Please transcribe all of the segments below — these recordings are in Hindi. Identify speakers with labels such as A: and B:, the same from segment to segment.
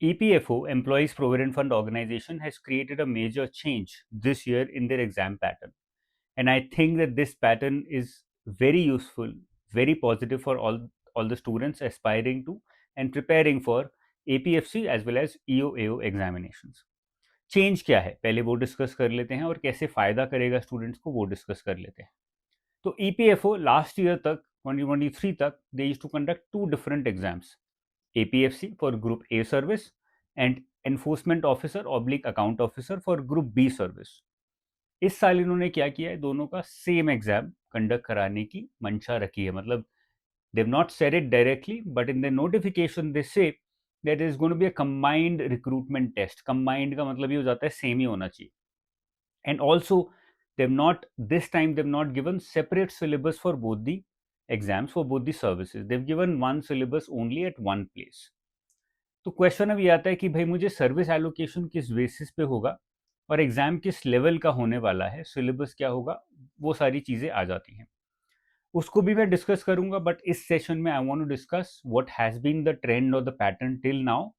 A: EPFO, Employees Provident Fund Organization, has created a major change this year in their exam pattern. And I think that this pattern is very useful, very positive for all the students aspiring to and preparing for APFC as well as EOAO examinations. Change क्या है पहले वो डिस्कस कर लेते हैं और कैसे फ़ायदा करेगा स्टूडेंट्स को वो डिस्कस कर लेते हैं. तो EPFO लास्ट ईयर तक 2023 तक they used to conduct two different exams, APFC for group A service and enforcement officer oblique account officer for group B service. इस साल इन्होंने क्या किया है, दोनों का सेम एग्जाम कंडक्ट कराने की मंशा रखी है. मतलब they have not said it directly but in the notification they say that is going to be a combined recruitment test. Combined का मतलब ये हो जाता है सेम ही होना चाहिए. And also they've not this time they've not given separate syllabus for both the exams, for both the services. They've given one syllabus only at one place. तो क्वेश्चन अब ये आता है कि भाई मुझे सर्विस एलोकेशन किस बेसिस पे होगा और एग्जाम किस लेवल का होने वाला है, सिलेबस क्या होगा, वो सारी चीज़ें आ जाती हैं. उसको भी मैं डिस्कस करूंगा बट इस सेशन में I want to discuss what has been the trend और the pattern till now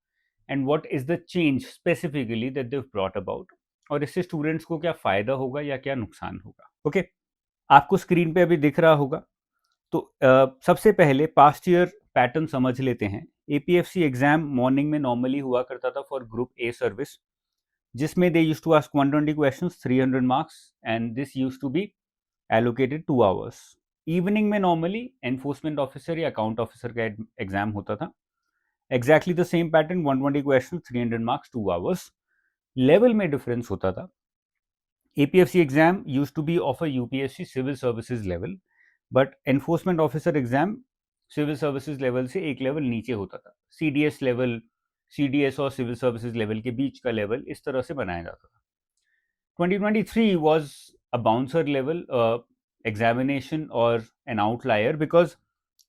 A: and what is the change specifically that they brought about, और इससे स्टूडेंट्स को क्या फ़ायदा होगा या क्या नुकसान होगा. ओके, आपको स्क्रीन पे अभी दिख रहा होगा. तो सबसे पहले पास्ट ईयर पैटर्न समझ लेते हैं. APFC एग्जाम मॉर्निंग में नॉर्मली हुआ करता था फॉर ग्रुप ए सर्विस, जिसमें they used to ask 120 questions, 300 marks, and this used to be allocated 2 hours. Evening में नॉर्मली एनफोर्समेंट ऑफिसर या अकाउंट ऑफिसर का एग्जाम होता था. Exactly the same pattern, 120 question, 300 marks, 2 hours. Level में डिफरेंस होता था. APFC exam used to be of a UPSC civil services level, but enforcement officer exam civil services level से एक लेवल नीचे होता था. CDS लेवल, CDS और सिविल सर्विसेज लेवल के बीच का लेवल इस तरह से बनाया जाता था. 2023 was a bouncer level examination or an outlier because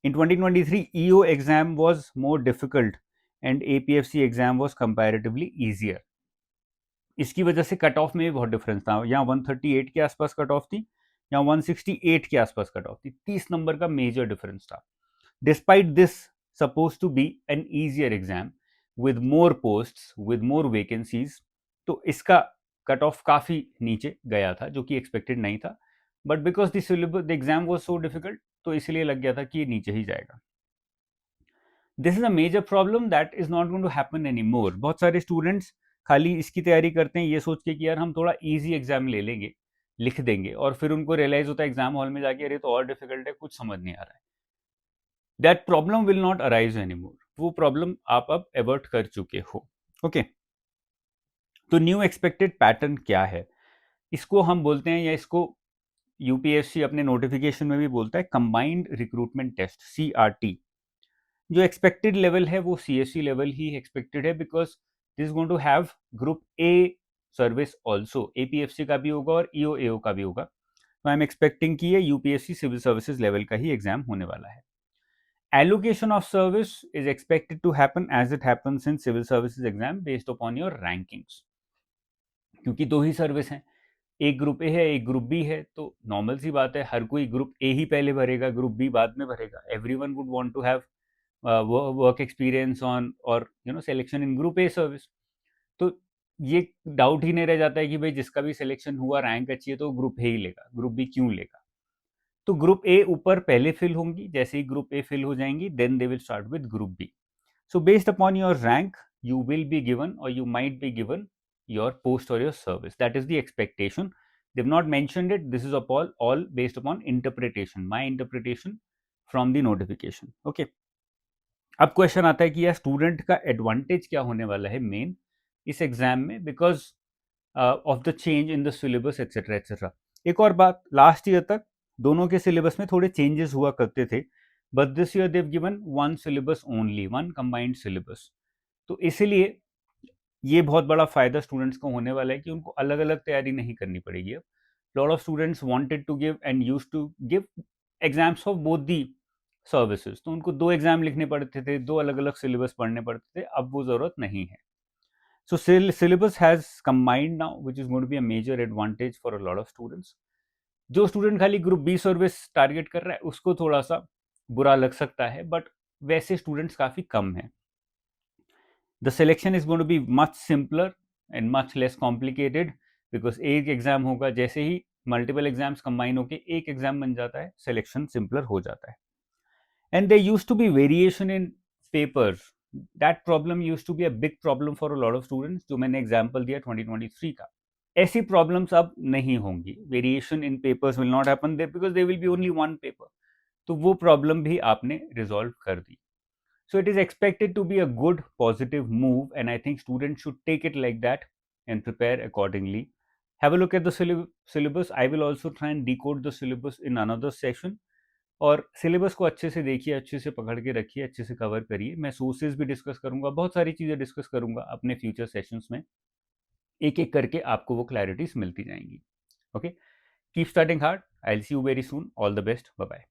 A: in 2023 EO exam was more difficult and APFC exam was comparatively easier. इसकी वजह से कट ऑफ में भी बहुत डिफरेंस था. यहाँ 138 के आसपास कट ऑफ थी, यहाँ 168 के आसपास कट ऑफ थी. 30 नंबर का मेजर डिफरेंस था. Despite this, suppose to be an easier exam with more posts, with more vacancies, तो इसका कट ऑफ काफ़ी नीचे गया था जो कि एक्सपेक्टेड नहीं था. But because the syllabus, the exam was so difficult, तो इसलिए लग गया था कि ये नीचे ही जाएगा. This is a major problem that is not going to happen any more. बहुत सारे स्टूडेंट्स खाली इसकी तैयारी करते हैं ये सोच के कि यार हम थोड़ा इजी एग्जाम ले लेंगे, लिख देंगे, और फिर उनको रियलाइज होता है एग्जाम हॉल में जाके अरे तो और डिफिकल्ट है, कुछ समझ नहीं आ रहा है. That problem will not arise any more. वो प्रॉब्लम आप अब एवर्ट कर चुके हो. ओके, तो न्यू एक्सपेक्टेड पैटर्न क्या है, इसको हम बोलते हैं, या इसको यूपीएससी अपने नोटिफिकेशन में भी बोलता है, कंबाइंड रिक्रूटमेंट टेस्ट, CRT. जो एक्सपेक्टेड लेवल है वो CSC लेवल ही एक्सपेक्टेड है because this is going to have group A service also. APFC का भी होगा और EOAO का भी होगा. तो आई एम एक्सपेक्टिंग कि ये UPSC सिविल सर्विसेज लेवल का ही एग्जाम होने वाला है. Allocation of service is expected to happen as it happens in civil services exam based upon your rankings. क्योंकि दो ही सर्विस हैं, एक ग्रुप ए है एक ग्रुप बी है, तो नॉर्मल सी बात है हर कोई ग्रुप ए ही पहले भरेगा, ग्रुप बी बाद में भरेगा. Everyone would want to have work experience on और selection in group A service. तो ये डाउट ही नहीं रह जाता है कि भाई जिसका भी सिलेक्शन हुआ, रैंक अच्छी है, तो ग्रुप ए ही लेगा, ग्रुप बी क्यों लेगा. तो ग्रुप ए ऊपर पहले फिल होंगी, जैसे ही ग्रुप ए फिल हो जाएंगी then they will start with group B. So based upon your rank you will be given or you might be given your post or your service. That is the expectation. They've not mentioned it. This is all based upon interpretation, my interpretation from the notification. Okay. अब क्वेश्चन आता है कि यार स्टूडेंट का एडवांटेज क्या होने वाला है मेन इस एग्जाम में because of the change in the syllabus etcetera etcetera. एक और बात, लास्ट ईयर तक दोनों के सिलेबस में थोड़े चेंजेस हुआ करते थे, but this year they've given one syllabus only, one combined syllabus. तो इसीलिए ये बहुत बड़ा फायदा स्टूडेंट्स को होने वाला है कि उनको अलग अलग तैयारी नहीं करनी पड़ेगी. अब lot of students wanted to give and used to give exams of both the services, तो उनको दो एग्जाम लिखने पड़ते थे, दो अलग अलग सिलेबस पढ़ने पड़ते थे. अब वो जरूरत नहीं है. So syllabus has combined now which is going to be a major advantage for a lot of students. जो स्टूडेंट खाली ग्रुप बी सर्विस टारगेट कर रहा है उसको थोड़ा सा बुरा लग सकता है, बट वैसे स्टूडेंट्स काफ़ी कम हैं. The selection is going to be much simpler and much less complicated because एक एग्जाम होगा, जैसे ही मल्टीपल एग्जाम्स कंबाइन होके एक एग्जाम बन जाता है, सिलेक्शन सिंपलर हो जाता है. And there used to be variation in papers. That problem used to be a big problem for a lot of students, जो मैंने एग्जाम्पल दिया 2023 का. ऐसी प्रॉब्लम्स अब नहीं होंगी. Variation in papers will not happen there because there will be only one paper. तो वो प्रॉब्लम भी आपने रिजॉल्व कर दी. So it is expected to be a good positive move, and I think students should take it like that and prepare accordingly. Have a look at the syllabus. I will also try and decode the syllabus in another session. और सिलेबस को अच्छे से देखिए, अच्छे से पकड़ के रखिए, अच्छे से कवर करिए. मैं सोर्सेज भी डिस्कस करूंगा, बहुत सारी चीज़ें डिस्कस करूंगा अपने फ्यूचर सेशंस में. एक एक करके आपको वो क्लैरिटीज मिलती जाएंगी. Okay, keep studying hard. I will see you very soon. All the best. Bye bye.